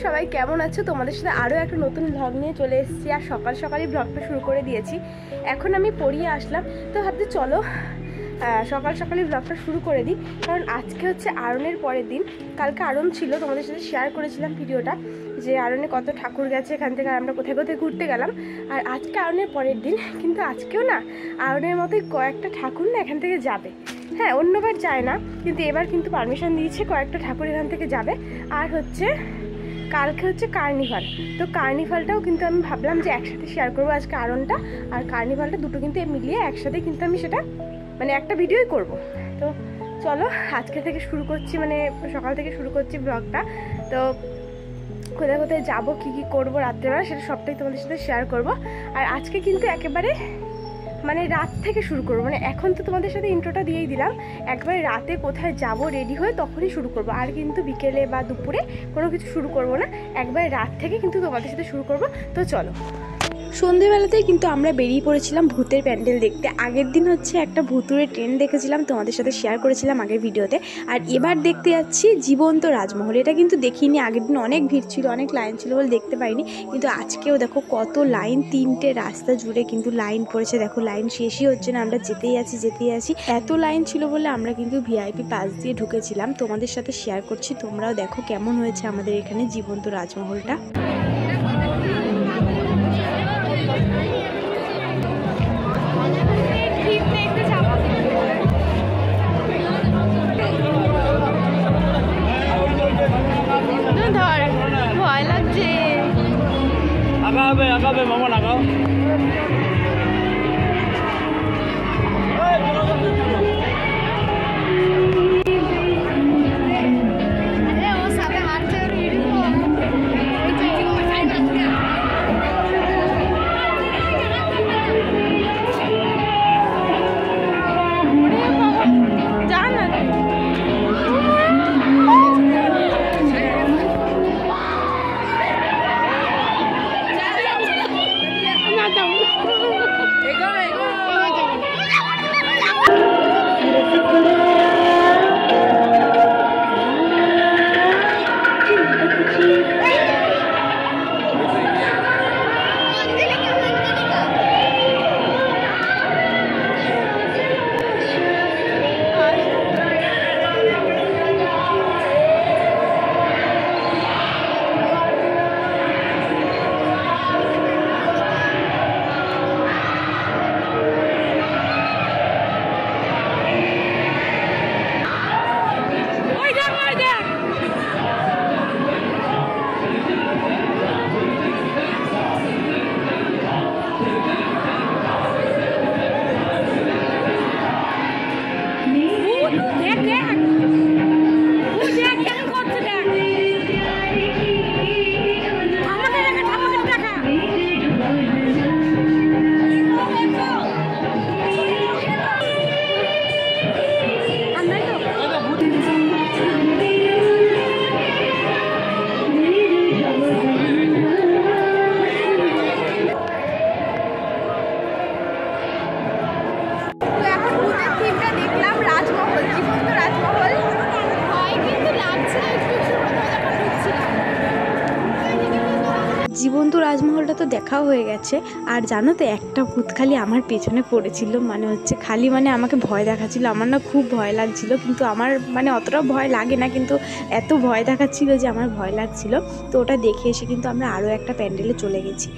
সবাই কেমন আছো? তোমাদের সাথে আরও একটা নতুন ব্লগ নিয়ে চলে এসেছি। আর সকাল সকালই ব্লগটা শুরু করে দিয়েছি। এখন আমি পড়িয়ে আসলাম, তো ভাবছি চলো সকাল সকালই ব্লগটা শুরু করে দিই। কারণ আজকে হচ্ছে আরনের পরের দিন। কালকে আরন ছিল, তোমাদের সাথে শেয়ার করেছিলাম ভিডিওটা, যে আরনে কত ঠাকুর গেছে এখান থেকে, আমরা কোথায় কোথায় ঘুরতে গেলাম। আর আজকে আরনের পরের দিন, কিন্তু আজকেও না আরনের মতোই কয়েকটা ঠাকুর না এখান থেকে যাবে। হ্যাঁ, অন্যবার যায় না, কিন্তু এবার কিন্তু পারমিশন দিয়েছে কয়েকটা ঠাকুর এখান থেকে যাবে। আর হচ্ছে কালকে হচ্ছে কার্নিভাল, তো কার্নিভালটাও কিন্তু আমি ভাবলাম যে একসাথে শেয়ার করবো আজকে আরনটা আর কার্নিভালটা, দুটো কিন্তু মিলিয়ে একসাথে কিন্তু আমি সেটা মানে একটা ভিডিওই করব। তো চলো আজকে থেকে শুরু করছি, মানে সকাল থেকে শুরু করছি ব্লগটা। তো কোথায় কোথায় যাবো, কী কী করবো রাত্রেবেলা, সেটা সবটাই তোমাদের সাথে শেয়ার করব। আর আজকে কিন্তু একেবারে মানে রাত থেকে শুরু করবো, মানে এখন তো তোমাদের সাথে ইন্ট্রোটা দিয়েই দিলাম, একবারে রাতে কোথায় যাব রেডি হয়ে তখনই শুরু করব। আর কিন্তু বিকেলে বা দুপুরে কোনো কিছু শুরু করব না, একবারে রাত থেকে কিন্তু তোমাদের সাথে শুরু করব। তো চলো, সন্ধেবেলাতেই কিন্তু আমরা বেরিয়ে পড়েছিলাম ভূতের প্যান্ডেল দেখতে। আগের দিন হচ্ছে একটা ভুতুড়ে ট্রেন দেখেছিলাম, তোমাদের সাথে শেয়ার করেছিলাম আগের ভিডিওতে। আর এবার দেখতে যাচ্ছি জীবন্ত রাজমহল। এটা কিন্তু দেখিনি, আগের দিন অনেক ভিড় ছিল, অনেক লাইন ছিল বলে দেখতে পাইনি, কিন্তু আজকেও দেখো কত লাইন, 3টে রাস্তা জুড়ে কিন্তু লাইন পড়েছে। দেখো লাইন শেষই হচ্ছে না, আমরা যেতেই আছি। এত লাইন ছিল বলে আমরা কিন্তু ভিআইপি পাস দিয়ে ঢুকেছিলাম। তোমাদের সাথে শেয়ার করছি, তোমরাও দেখো কেমন হয়েছে আমাদের এখানে জীবন্ত রাজমহলটা। ভয় লাগছে, আগাবে মামা লাগাও। জীবন্ত রাজমহলটা তো দেখাও হয়ে গেছে। আর জানো তো, একটা ভূত খালি আমার পেছনে পড়েছিল, মানে হচ্ছে খালি মানে আমাকে ভয় দেখাচ্ছিল। আমার না খুব ভয় লাগছিল, কিন্তু আমার মানে অতটা ভয় লাগে না, কিন্তু এত ভয় দেখাচ্ছিল যে আমার ভয় লাগছিল। তো ওটা দেখে এসে কিন্তু আমরা আরও একটা প্যান্ডেলে চলে গেছি।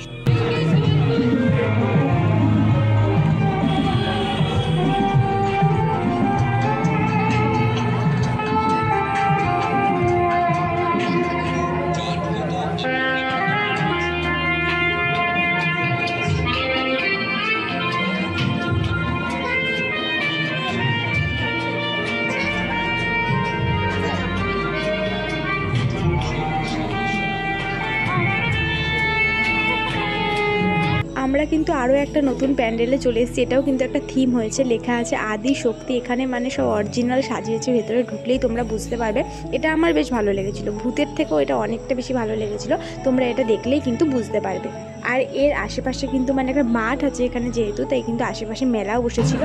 কিন্তু আরও একটা নতুন প্যান্ডেলে চলে এসেছি। এটাও কিন্তু একটা থিম হয়েছে, লেখা আছে আদি শক্তি। এখানে মানে সব অরিজিনাল সাজিয়েছে, ভেতরে ঢুকলেই তোমরা বুঝতে পারবে। এটা আমার বেশ ভালো লেগেছিলো, ভূতের থেকেও এটা অনেকটা বেশি ভালো লেগেছিলো। তোমরা এটা দেখলেই কিন্তু বুঝতে পারবে। আর এর আশেপাশে কিন্তু মানে একটা মাঠ আছে এখানে যেহেতু, তাই কিন্তু আশেপাশে মেলাও বসেছিল।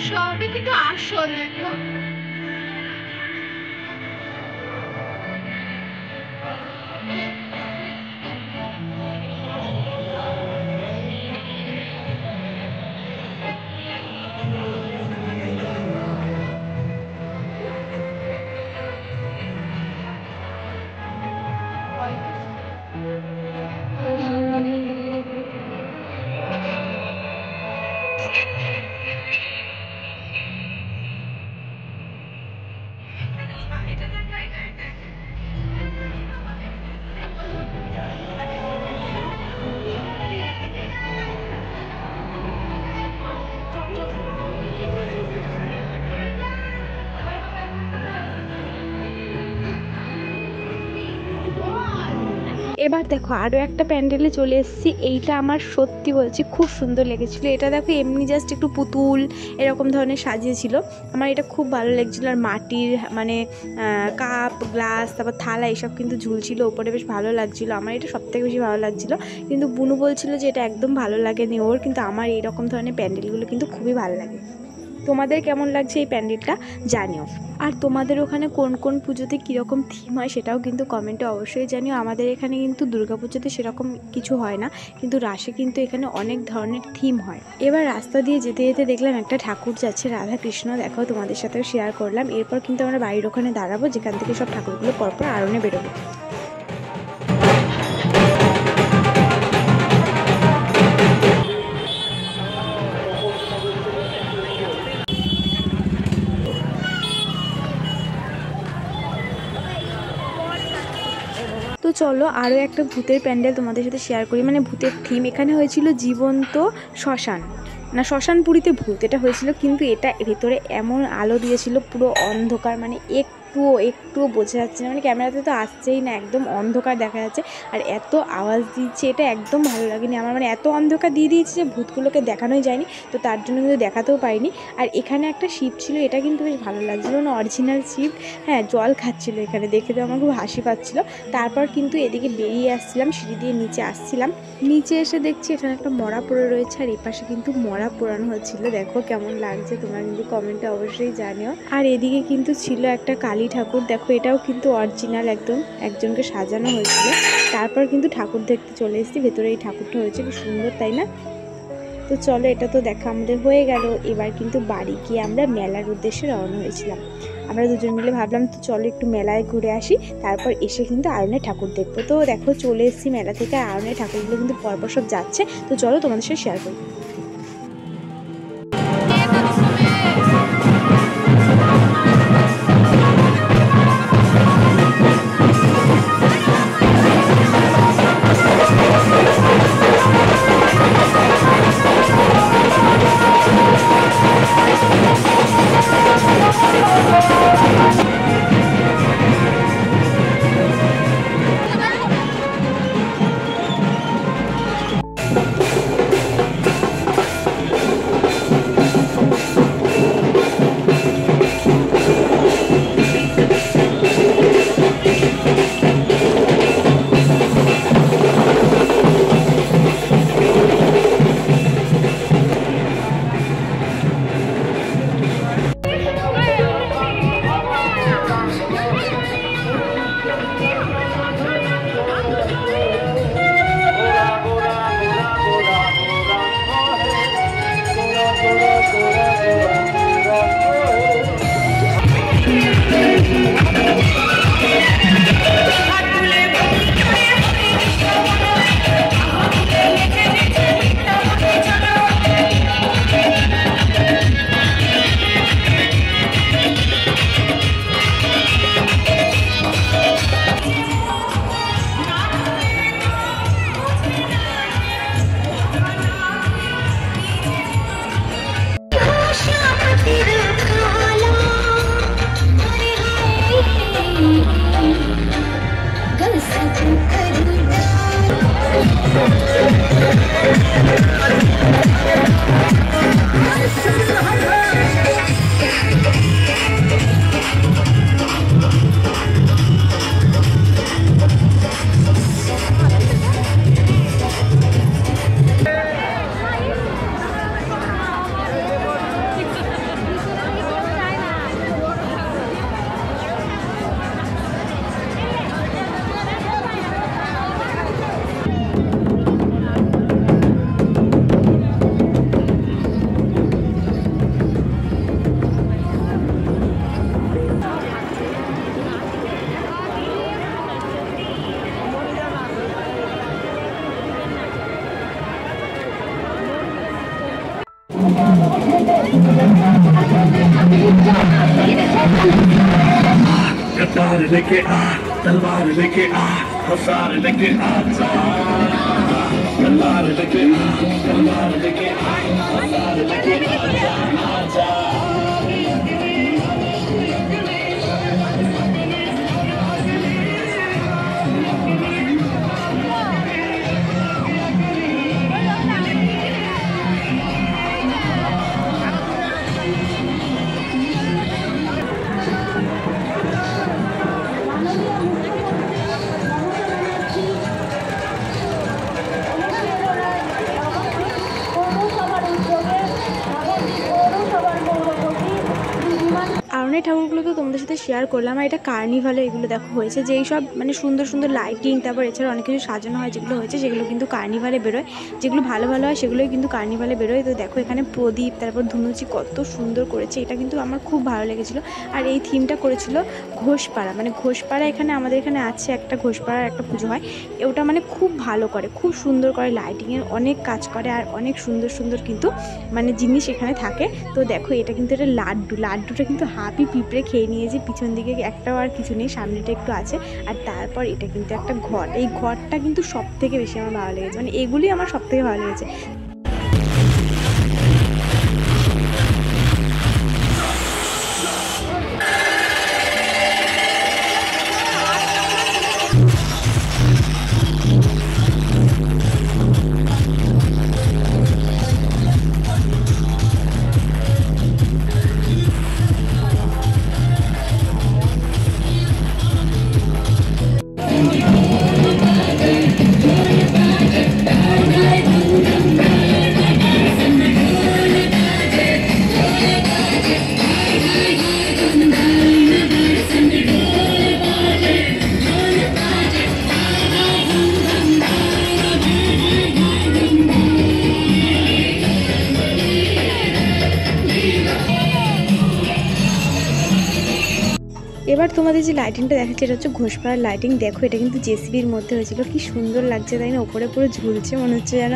সবই কিন্তু আসল। এবার দেখো আরও একটা প্যান্ডেলে চলে এসেছি। এইটা আমার সত্যি বলছি খুব সুন্দর লেগেছিলো। এটা দেখো এমনি জাস্ট একটু পুতুল এরকম ধরনের সাজিয়েছিল, আমার এটা খুব ভালো লেগেছিলো। আর মাটির মানে কাপ গ্লাস তারপর থালা এসব কিন্তু ঝুলছিল ওপরে, বেশ ভালো লাগছিলো। আমার এটা সবথেকে বেশি ভালো লাগছিলো। কিন্তু বুনু বলছিল যে এটা একদম ভালো লাগেনি ওর, কিন্তু আমার এইরকম ধরনের প্যান্ডেলগুলো কিন্তু খুবই ভালো লাগে। তোমাদের কেমন লাগছে এই প্যান্ডেলটা জানিও। আর তোমাদের ওখানে কোন কোন পুজোতে কীরকম থিম হয় সেটাও কিন্তু কমেন্টে অবশ্যই জানিও। আমাদের এখানে কিন্তু দুর্গাপুজোতে সেরকম কিছু হয় না, কিন্তু রাসে কিন্তু এখানে অনেক ধরনের থিম হয়। এবার রাস্তা দিয়ে যেতে যেতে দেখলাম একটা ঠাকুর যাচ্ছে, রাধা কৃষ্ণ। দেখো তোমাদের সাথেও শেয়ার করলাম। এরপর কিন্তু আমরা বাড়ির ওখানে দাঁড়াবো, যেখান থেকে সব ঠাকুরগুলো পরপর আরনে বেরোবো। তো চলো আরও একটা ভূতের প্যান্ডেল তোমাদের সাথে শেয়ার করি, মানে ভূতের থিম। এখানে হয়েছিল জীবন্ত শ্মশান, না শ্মশানপুরীতে ভূত এটা হয়েছিল, কিন্তু এটা ভেতরে এমন আলো দিয়েছিল পুরো অন্ধকার, মানে একটুও বোঝা যাচ্ছে না, মানে ক্যামেরাতে তো আসছেই না, একদম অন্ধকার দেখা যাচ্ছে। আর এত আওয়াজ দিচ্ছে, এটা একদম ভালো লাগেনি আমার, মানে এত অন্ধকার দিয়ে দিয়েছে যে ভূতগুলোকে দেখানোই যায়নি, তো তার জন্য কিন্তু দেখাতেও পারিনি। আর এখানে একটা শিব ছিল, এটা কিন্তু বেশ ভালো লাগছিলো না, অরিজিনাল শিব। হ্যাঁ, জল খাচ্ছিলো এখানে, দেখে তো আমার খুব হাসি পাচ্ছিলো। তারপর কিন্তু এদিকে বেরিয়ে আসছিলাম, সিঁড়ি দিয়ে নিচে আসছিলাম। নিচে এসে দেখছি এখানে একটা মরা পড়ে রয়েছে, আর এপাশে কিন্তু মরা পোড়ানো হচ্ছিল। দেখো কেমন লাগছে তোমরা কিন্তু কমেন্টে অবশ্যই জানিও। আর এদিকে কিন্তু ছিল একটা কালী ঠাকুর, দেখো এটাও কিন্তু অরিজিনাল, একদম একজনকে সাজানো হয়েছিল। তারপর কিন্তু ঠাকুর দেখতে চলে এসেছি, ভেতরে এই ঠাকুরটা হয়েছে, কি সুন্দর তাই না? তো চলো, এটা তো দেখা আমাদের হয়ে গেল। এবার কিন্তু বাড়ি গিয়ে আমরা মেলার উদ্দেশ্যে রওনা হয়েছিলাম। আমরা দুজন মিলে ভাবলাম তো চলো একটু মেলায় ঘুরে আসি, তারপর এসে কিন্তু আয়নের ঠাকুর দেখবো। তো দেখো চলে এসেছি মেলা থেকে, আর আয়নের ঠাকুরগুলো কিন্তু পরপর সব যাচ্ছে। তো চলো তোমাদের সাথে শেয়ার করি। कटार लेके आ तलवार लेके आ हसार लेके आ तलवार लेके आ तलवार लेके आ हसार लेके आ আরনের ঠাকুরগুলো তো তোমাদের সাথে শেয়ার করলাম। আর এটা কার্নিভালে এগুলো দেখো হয়েছে, যেই সব মানে সুন্দর সুন্দর লাইটিং, তারপর এছাড়া অনেক কিছু সাজানো হয় যেগুলো হয়েছে, সেগুলো কিন্তু কার্নিভালে বেরোয়। যেগুলো ভালো ভালো হয় সেগুলোই কিন্তু কার্নিভালে বেরোয়। তো দেখো এখানে প্রদীপ, তারপর ধুনুচি কত সুন্দর করেছে, এটা কিন্তু আমার খুব ভালো লেগেছিলো। আর এই থিমটা করেছিল ঘোষপাড়া, মানে ঘোষপাড়া এখানে আমাদের এখানে আছে একটা, ঘোষপাড়ার একটা পুজো হয়, ওটা মানে খুব ভালো করে, খুব সুন্দর করে লাইটিংয়ের অনেক কাজ করে, আর অনেক সুন্দর সুন্দর কিন্তু মানে জিনিস এখানে থাকে। তো দেখো এটা কিন্তু একটা লাড্ডুটা কিন্তু হাফই পিঁপড়ে খেয়ে নিয়েছে, পিছন দিকে একটাও আর কিছু নেই, সামনেটা একটু আছে। আর তারপর এটা কিন্তু একটা ঘর, এই ঘরটা কিন্তু সব থেকে বেশি আমার ভালো লেগেছে, মানে এগুলি আমার সব থেকে ভালো লেগেছে। এবার তোমাদের যে লাইটিংটা দেখাচ্ছে এটা হচ্ছে ঘোষপাড়ার লাইটিং। দেখো এটা কিন্তু জেসিবির মধ্যে হয়েছিল, কি সুন্দর লাগছে তাই না, ওপরে পুরো ঝুলছে, মনে হচ্ছে যেন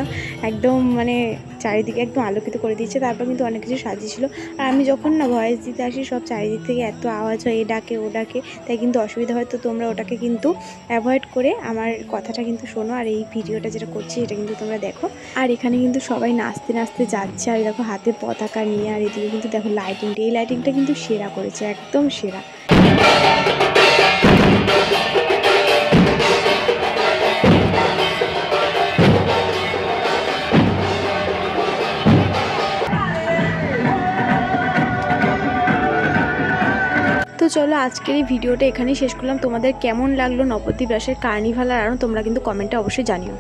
একদম মানে চারিদিকে একদম আলোকিত করে দিচ্ছে। তারপর কিন্তু অনেক কিছু সাজিয়েছিল। আর আমি যখন না ভয়েস দিতে আসি সব চারিদিক থেকে এত আওয়াজ হয়, এ ডাকে ও ডাকে, তাই কিন্তু অসুবিধা হয়। তো তোমরা ওটাকে কিন্তু অ্যাভয়েড করে আমার কথাটা কিন্তু শোনো, আর এই ভিডিওটা যেটা করছি এটা কিন্তু তোমরা দেখো। আর এখানে কিন্তু সবাই নাচতে নাচতে যাচ্ছে, আর দেখো হাতে পতাকা নিয়ে, আর এদিকে কিন্তু দেখো লাইটিংটা, এই লাইটিংটা কিন্তু সেরা করেছে, একদম সেরা। তো চলো আজকের এই ভিডিওটা এখানেই শেষ করলাম। তোমাদের কেমন লাগলো নবদ্বীপ রাসের কার্নিভাল আর তোমরা কিন্তু কমেন্টে অবশ্যই জানিও।